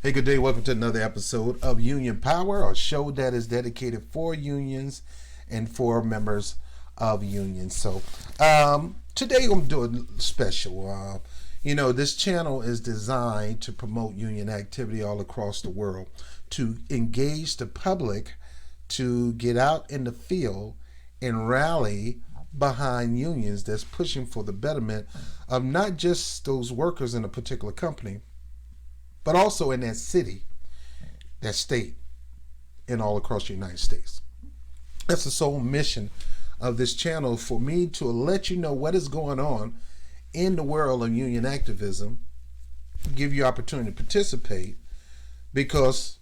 Hey, good day. Welcome to another episode of Union Power, a show that is dedicated for unions and for members of unions. So today I'm doing a special. This channel is designed to promote union activity all across the world, to engage the public, to get out in the field and rally behind unions that's pushing for the betterment of not just those workers in a particular company, but also in that city, that state, and all across the United States. That's the sole mission of this channel, for me to let you know what is going on in the world of union activism, give you opportunity to participate, because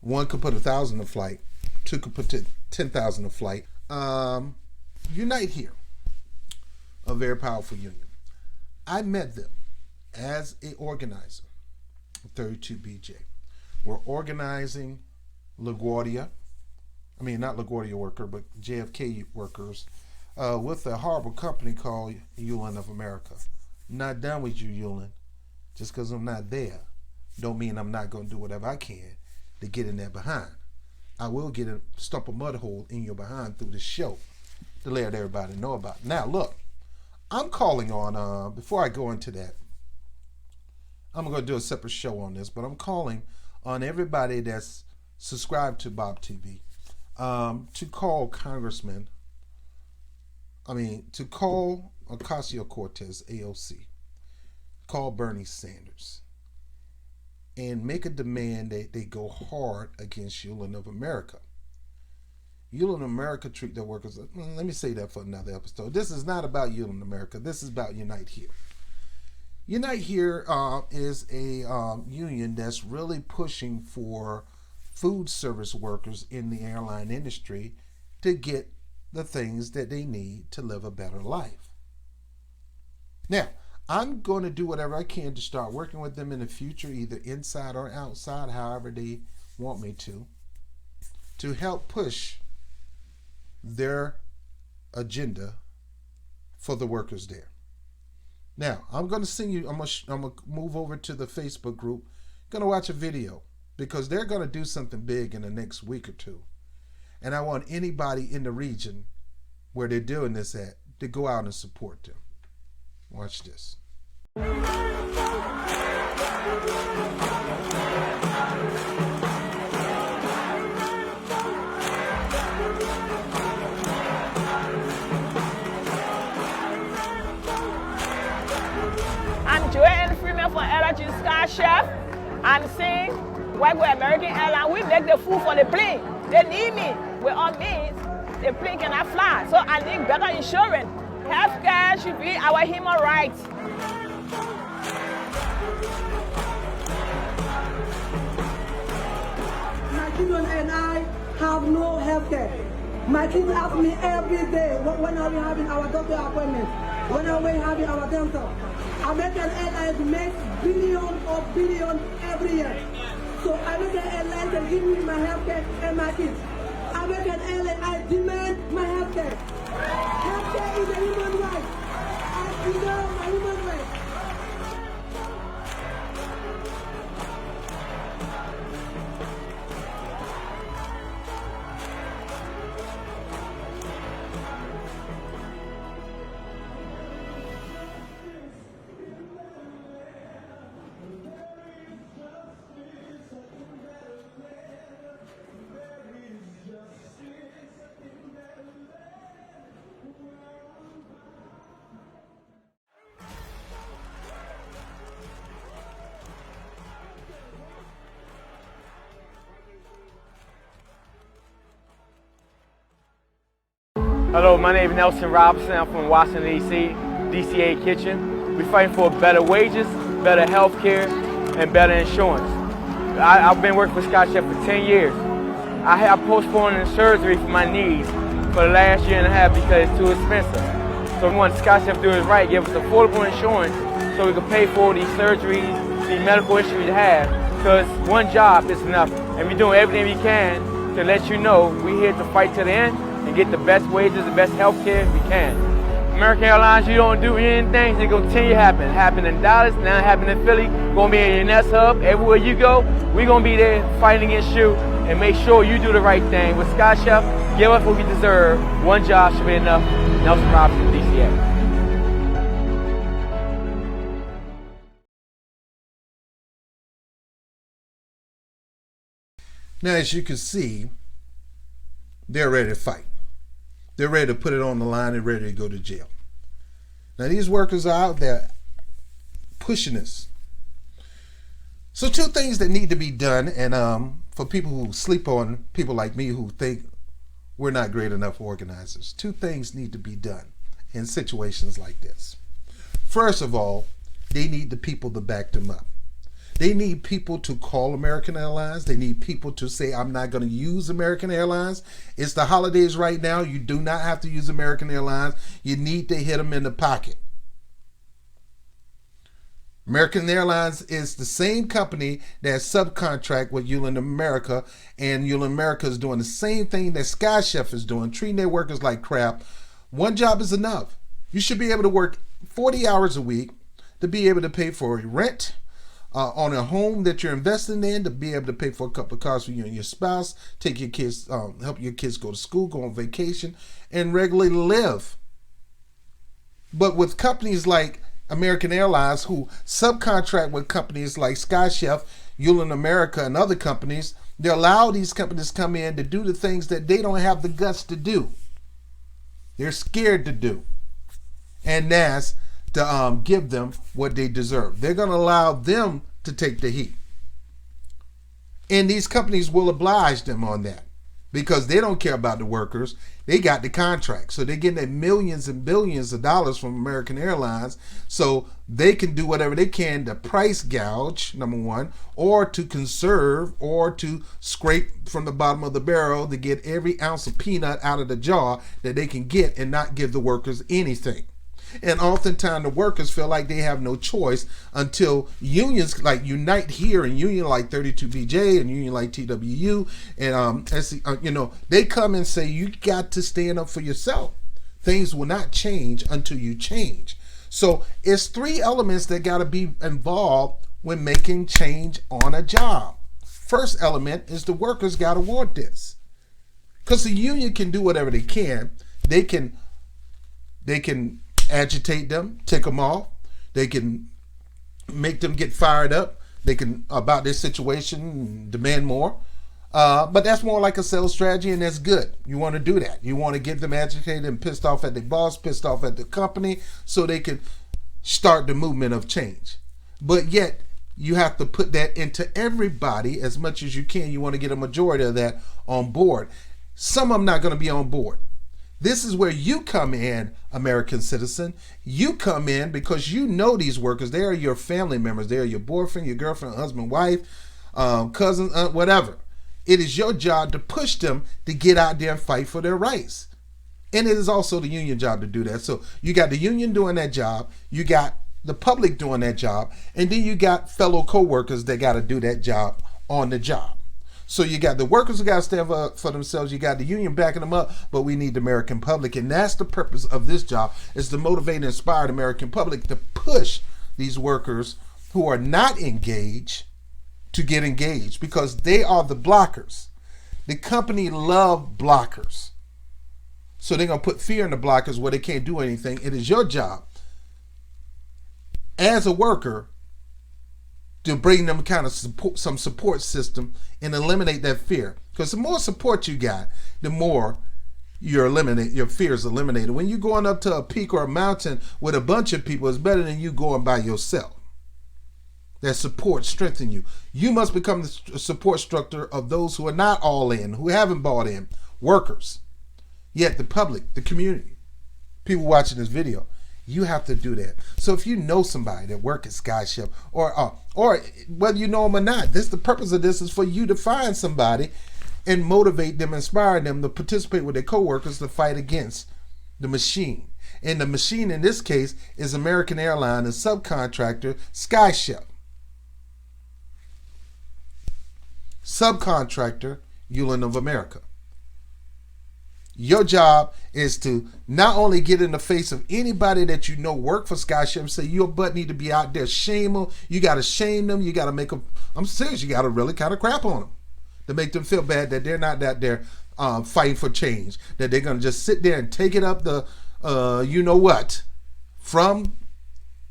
one could put 1,000 to flight, two could put 10,000 to flight. Unite Here, a very powerful union. I met them as an organizer. 32BJ. We're organizing LaGuardia, not LaGuardia worker, but JFK workers, with a horrible company called Union of America. I'm not done with you, Union. Just because I'm not there, don't mean I'm not going to do whatever I can to get in there behind. I will stump a mud hole in your behind through this show to let everybody know about it. Now, look, I'm calling on, before I go into that, I'm going to do a separate show on this, but I'm calling on everybody that's subscribed to Bob TV to call to call Ocasio-Cortez, AOC, call Bernie Sanders, and make a demand that they go hard against Union of America. Union of America treat their workers. Let me say that for another episode. This is not about Union of America. This is about Unite Here. Unite Here is a union that's really pushing for food service workers in the airline industry to get the things that they need to live a better life. Now, I'm going to do whatever I can to start working with them in the future, either inside or outside, however they want me to help push their agenda for the workers there. Now, I'm going to send you, I'm going to move over to the Facebook group, going to watch a video, because they're going to do something big in the next week or two. And I want anybody in the region where they're doing this at to go out and support them. Watch this. I'm Joanne Freeman from Energy Sky Chef. I'm saying, work with American Airlines. We make the food for the plane. They need me. Without me, the plane cannot fly. So I need better insurance. Healthcare should be our human rights. My children and I have no healthcare. My kids ask me every day, when are we having our doctor appointment? When are we having our dental? American Airlines makes billions every year. So American Airlines can give me my healthcare and my kids. American Airlines, I demand my healthcare. Healthcare is a human right. I deserve my human right. Hello, my name is Nelson Robinson. I'm from Washington, D.C., DCA Kitchen. We're fighting for better wages, better health care, and better insurance. I've been working for Sky Chef for 10 years. I have postponed surgery for my knees for the last year and a half because it's too expensive. So we want Sky Chef to do it right, give us affordable insurance so we can pay for these surgeries, these medical issues we have, because one job is enough. And we're doing everything we can to let you know we're here to fight to the end and get the best wages, the best health care we can. American Airlines, you don't do anything, it's gonna continue to happen. Happen in Dallas, now happen in Philly, gonna be in your next hub. Everywhere you go, we're gonna be there fighting against you and make sure you do the right thing. With Sky Chef, give us what we deserve. One job should be enough. Nelson Robinson, DCA. Now, as you can see, they're ready to fight. They're ready to put it on the line and ready to go to jail. Now, these workers are out there pushing this. So 2 things that need to be done, and for people who sleep on people like me who think we're not great enough organizers, 2 things need to be done in situations like this. First of all, they need the people to back them up. They need people to call American Airlines. They need people to say, I'm not going to use American Airlines. It's the holidays right now. You do not have to use American Airlines. You need to hit them in the pocket. American Airlines is the same company that subcontract with Yulin America, and Yulin America is doing the same thing that Sky Chef is doing, treating their workers like crap. One job is enough. You should be able to work 40 hours a week to be able to pay for rent, on a home that you're investing in, to be able to pay for a couple of cars for you and your spouse, take your kids, help your kids go to school, go on vacation, and regularly live. But with companies like American Airlines, who subcontract with companies like Sky Chef, Yulin America, and other companies, they allow these companies to come in to do the things that they don't have the guts to do. They're scared to do. And that's to give them what they deserve. They're going to allow them to take the heat. And these companies will oblige them on that because they don't care about the workers. They got the contract. So they're getting their millions and billions of dollars from American Airlines, so they can do whatever they can to price gouge, number one, or to conserve, or to scrape from the bottom of the barrel to get every ounce of peanut out of the jar that they can get and not give the workers anything. And oftentimes the workers feel like they have no choice until unions like Unite here and union like 32BJ and union like TWU and they come and say you got to stand up for yourself. Things will not change until you change. So it's 3 elements that got to be involved when making change on a job. First element is the workers got to want this, because the union can do whatever they can. They can agitate them, tick them off. They can make them get fired up. They can about their situation, demand more. But that's more like a sales strategy, and that's good. You want to do that. You want to get them agitated and pissed off at their boss, pissed off at the company, so they can start the movement of change. But yet, you have to put that into everybody as much as you can. You want to get a majority of that on board. Some of them not going to be on board. This is where you come in, American citizen. You come in because you know these workers. They are your family members. They are your boyfriend, your girlfriend, husband, wife, cousin, aunt, whatever. It is your job to push them to get out there and fight for their rights. And it is also the union job to do that. So you got the union doing that job. You got the public doing that job. And then you got fellow co-workers that got to do that job on the job. So you got the workers who got to stand up for themselves. You got the union backing them up, but we need the American public. And that's the purpose of this job, is to motivate and inspire the American public to push these workers who are not engaged to get engaged, because they are the blockers. The company love blockers. So they're going to put fear in the blockers where they can't do anything. It is your job as a worker to bring them kind of support, some support system, and eliminate that fear. Because the more support you got, the more your fear is eliminated. When you're going up to a peak or a mountain with a bunch of people, it's better than you going by yourself. That support strengthens you. You must become the support structure of those who are not all in, who haven't bought in, workers. Yet the public, the community, people watching this video, you have to do that. So if you know somebody that works at Sky Chef, or whether you know them or not, the purpose of this is for you to find somebody and motivate them, inspire them to participate with their coworkers to fight against the machine. And the machine in this case is American Airlines, and subcontractor Sky Chef. Subcontractor Yulin of America. Your job is to not only get in the face of anybody that you know work for SkyShip and say your butt need to be out there. Shame them. You got to shame them. You got to make them. I'm serious. You got to really kind of crap on them to make them feel bad that they're not that they're fighting for change. That they're going to just sit there and take it up the you know what from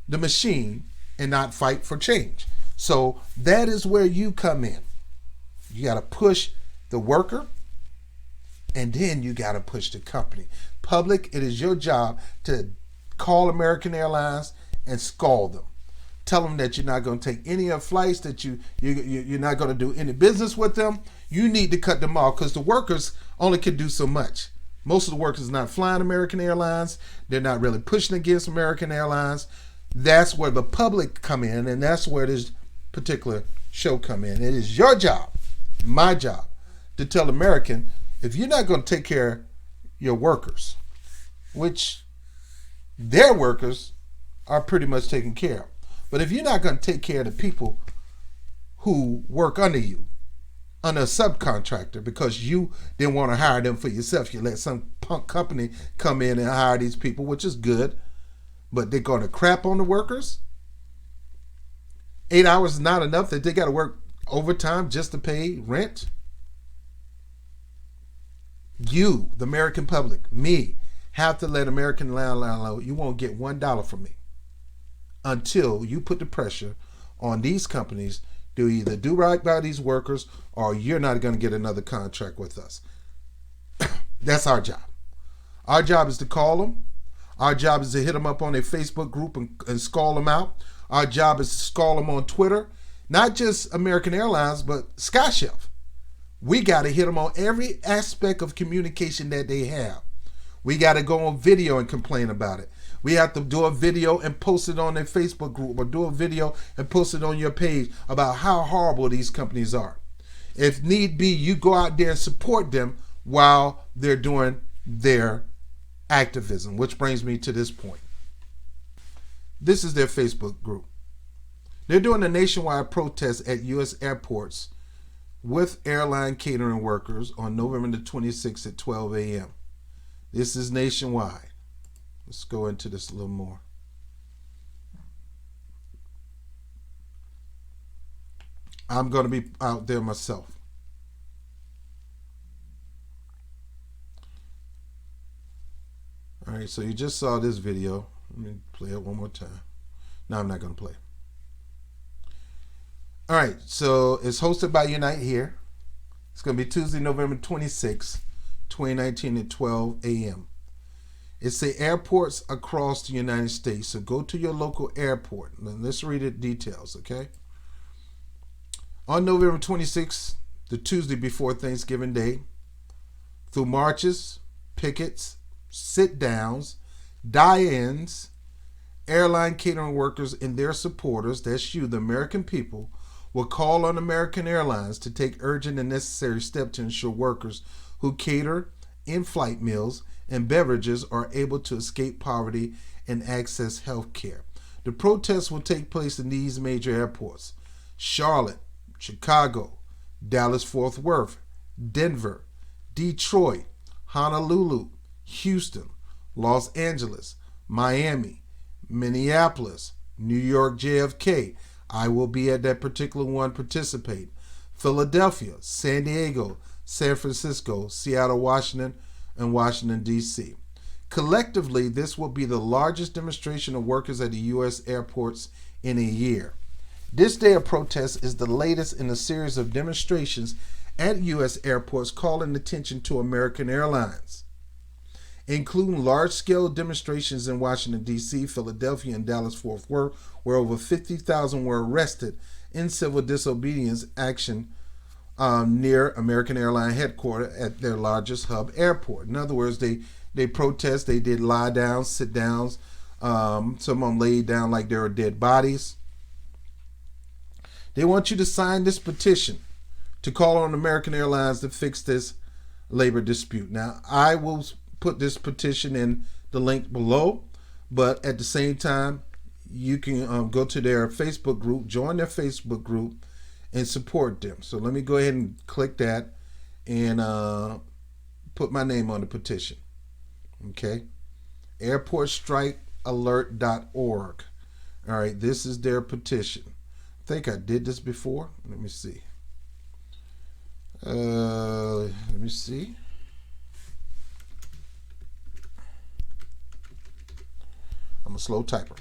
the machine and not fight for change. So that is where you come in. You got to push the worker. And then you got to push the company. Public, it is your job to call American Airlines and scald them. Tell them that you're not going to take any of flights, that you're not going to do any business with them. You need to cut them off because the workers only can do so much. Most of the workers are not flying American Airlines. They're not really pushing against American Airlines. That's where the public come in, and that's where this particular show come in. It is your job, my job, to tell American, if you're not going to take care of your workers, which their workers are pretty much taken care of, but if you're not going to take care of the people who work under you, under a subcontractor, because you didn't want to hire them for yourself, you let some punk company come in and hire these people, which is good, but they're going to crap on the workers. 8 hours is not enough, that they got to work overtime just to pay rent. You, the American public, me, have to let American landlord, you won't get $1 from me until you put the pressure on these companies to either do right by these workers or you're not going to get another contract with us. That's our job. Our job is to call them. Our job is to hit them up on their Facebook group and scald them out. Our job is to scald them on Twitter. Not just American Airlines, but SkyShip. We got to hit them on every aspect of communication that they have. We got to go on video and complain about it. We have to do a video and post it on their Facebook group, or do a video and post it on your page about how horrible these companies are. If need be, you go out there and support them while they're doing their activism, which brings me to this point. This is their Facebook group. They're doing a nationwide protest at U.S. airports with airline catering workers on November the 26th at 12 a.m. This is nationwide. Let's go into this a little more. I'm going to be out there myself. All right, so you just saw this video. Let me play it one more time. No, I'm not going to play it. All right, so it's hosted by Unite Here. It's going to be Tuesday, November 26, 2019 at 12 a.m. It's the airports across the United States. So go to your local airport. Let's read the details, okay? On November 26th, the Tuesday before Thanksgiving Day, through marches, pickets, sit-downs, die-ins, airline catering workers and their supporters, that's you, the American people, will call on American Airlines to take urgent and necessary steps to ensure workers who cater in-flight meals and beverages are able to escape poverty and access health care. The protests will take place in these major airports: Charlotte, Chicago, Dallas-Fort Worth, Denver, Detroit, Honolulu, Houston, Los Angeles, Miami, Minneapolis, New York JFK. I will be at that particular one, participate. Philadelphia, San Diego, San Francisco, Seattle, Washington, and Washington, D.C. Collectively, this will be the largest demonstration of workers at the U.S. airports in a year. This day of protest is the latest in a series of demonstrations at U.S. airports calling attention to American Airlines, including large-scale demonstrations in Washington, D.C., Philadelphia, and Dallas-Fort Worth, where over 50,000 were arrested in civil disobedience action near American Airlines headquarters at their largest hub airport. In other words, they protest, they did lie-downs, sit-downs, some of them laid down like they were dead bodies. They want you to sign this petition to call on American Airlines to fix this labor dispute. Now, I will put this petition in the link below, but at the same time, you can go to their Facebook group, join their Facebook group, and support them. So let me go ahead and click that and put my name on the petition. Okay? airportstrikealert.org. All right, this is their petition. I think I did this before. Let me see. Let me see. I'm a slow typer.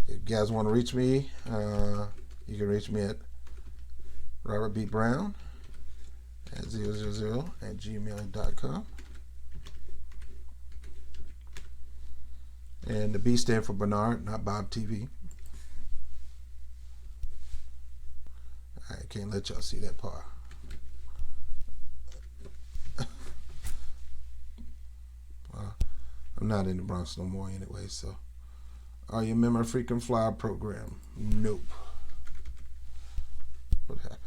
If you guys want to reach me, you can reach me at Robert B. Brown at 000@gmail.com. And the B stand for Bernard, not Bob TV. I can't let y'all see that part. Well, I'm not in the Bronx no more anyway, so. Are you a member of Frequent Flyer program? Nope. What happened?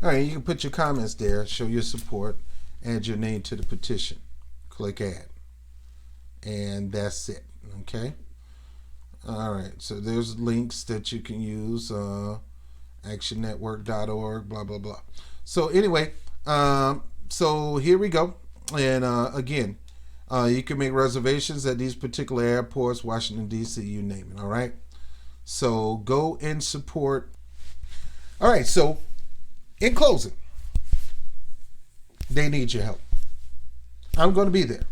All right, you can put your comments there, show your support, add your name to the petition. Click add. And that's it, okay? All right, so there's links that you can use, actionnetwork.org, blah, blah, blah. So anyway, so here we go. And again, you can make reservations at these particular airports, Washington, D.C., you name it, all right? So go and support. All right, so in closing, they need your help. I'm going to be there.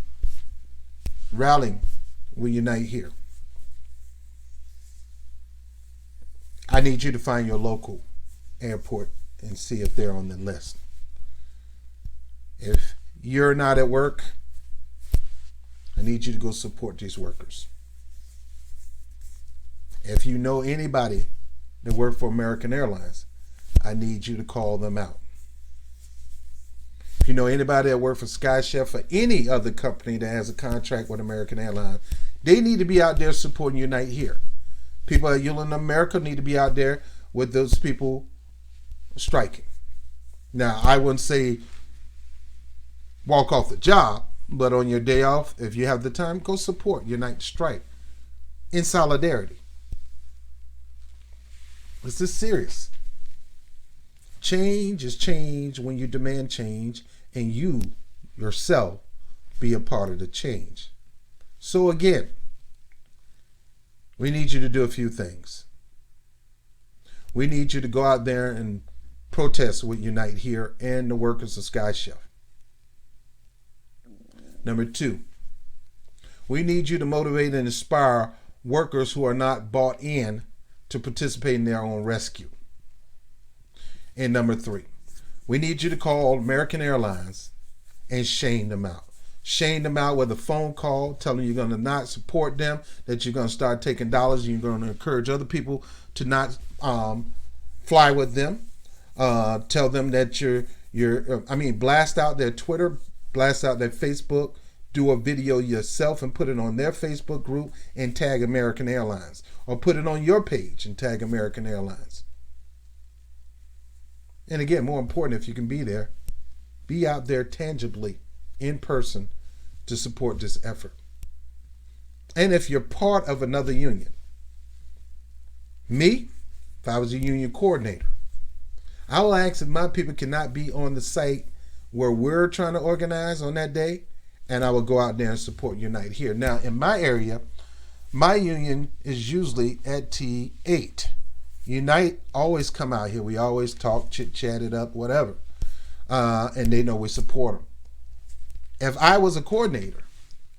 Rallying, we unite here. I need you to find your local airport and see if they're on the list. If you're not at work, I need you to go support these workers. If you know anybody that work for American Airlines, I need you to call them out. If you know anybody that works for Sky Chef or any other company that has a contract with American Airlines, they need to be out there supporting Unite Here. People at Ulan America need to be out there with those people striking. Now, I wouldn't say walk off the job, but on your day off, if you have the time, go support Unite Strike in solidarity. This is serious. Change is change when you demand change and you yourself be a part of the change. So again, we need you to do a few things. We need you to go out there and protest with Unite Here and the workers of Sky Chef. Number 2, we need you to motivate and inspire workers who are not bought in to participate in their own rescue. And number 3, we need you to call American Airlines and shame them out. Shame them out with a phone call, tell them you're going to not support them, that you're going to start taking dollars, and you're going to encourage other people to not fly with them. Tell them that blast out their Twitter, blast out their Facebook, do a video yourself and put it on their Facebook group and tag American Airlines, or put it on your page and tag American Airlines. And again, more important, if you can be there, be out there tangibly in person to support this effort. And if you're part of another union, me, if I was a union coordinator, I will ask if my people cannot be on the site where we're trying to organize on that day, and I will go out there and support Unite Here. Now, in my area, my union is usually at T8. Unite always come out here. We always talk, chit-chat it up, whatever. And they know we support them. If I was a coordinator,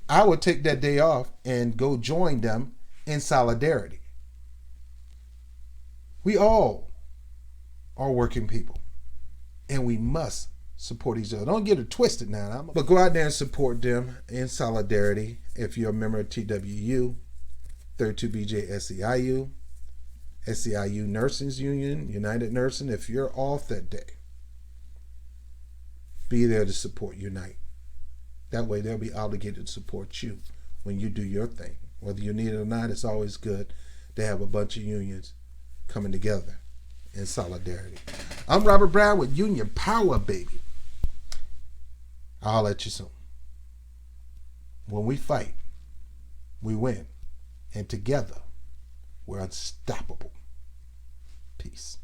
I would take that day off and go join them in solidarity. We all are working people, and we must support each other. Don't get it twisted now, but go out there and support them in solidarity. If you're a member of TWU, 32BJ SEIU, SEIU Nursing's Union, United Nursing, if you're off that day, be there to support Unite. That way they'll be obligated to support you when you do your thing. Whether you need it or not, it's always good to have a bunch of unions coming together in solidarity. I'm Robert Brown with Union Power, baby. I'll let you soon. When we fight, we win. And together, we're unstoppable. Peace.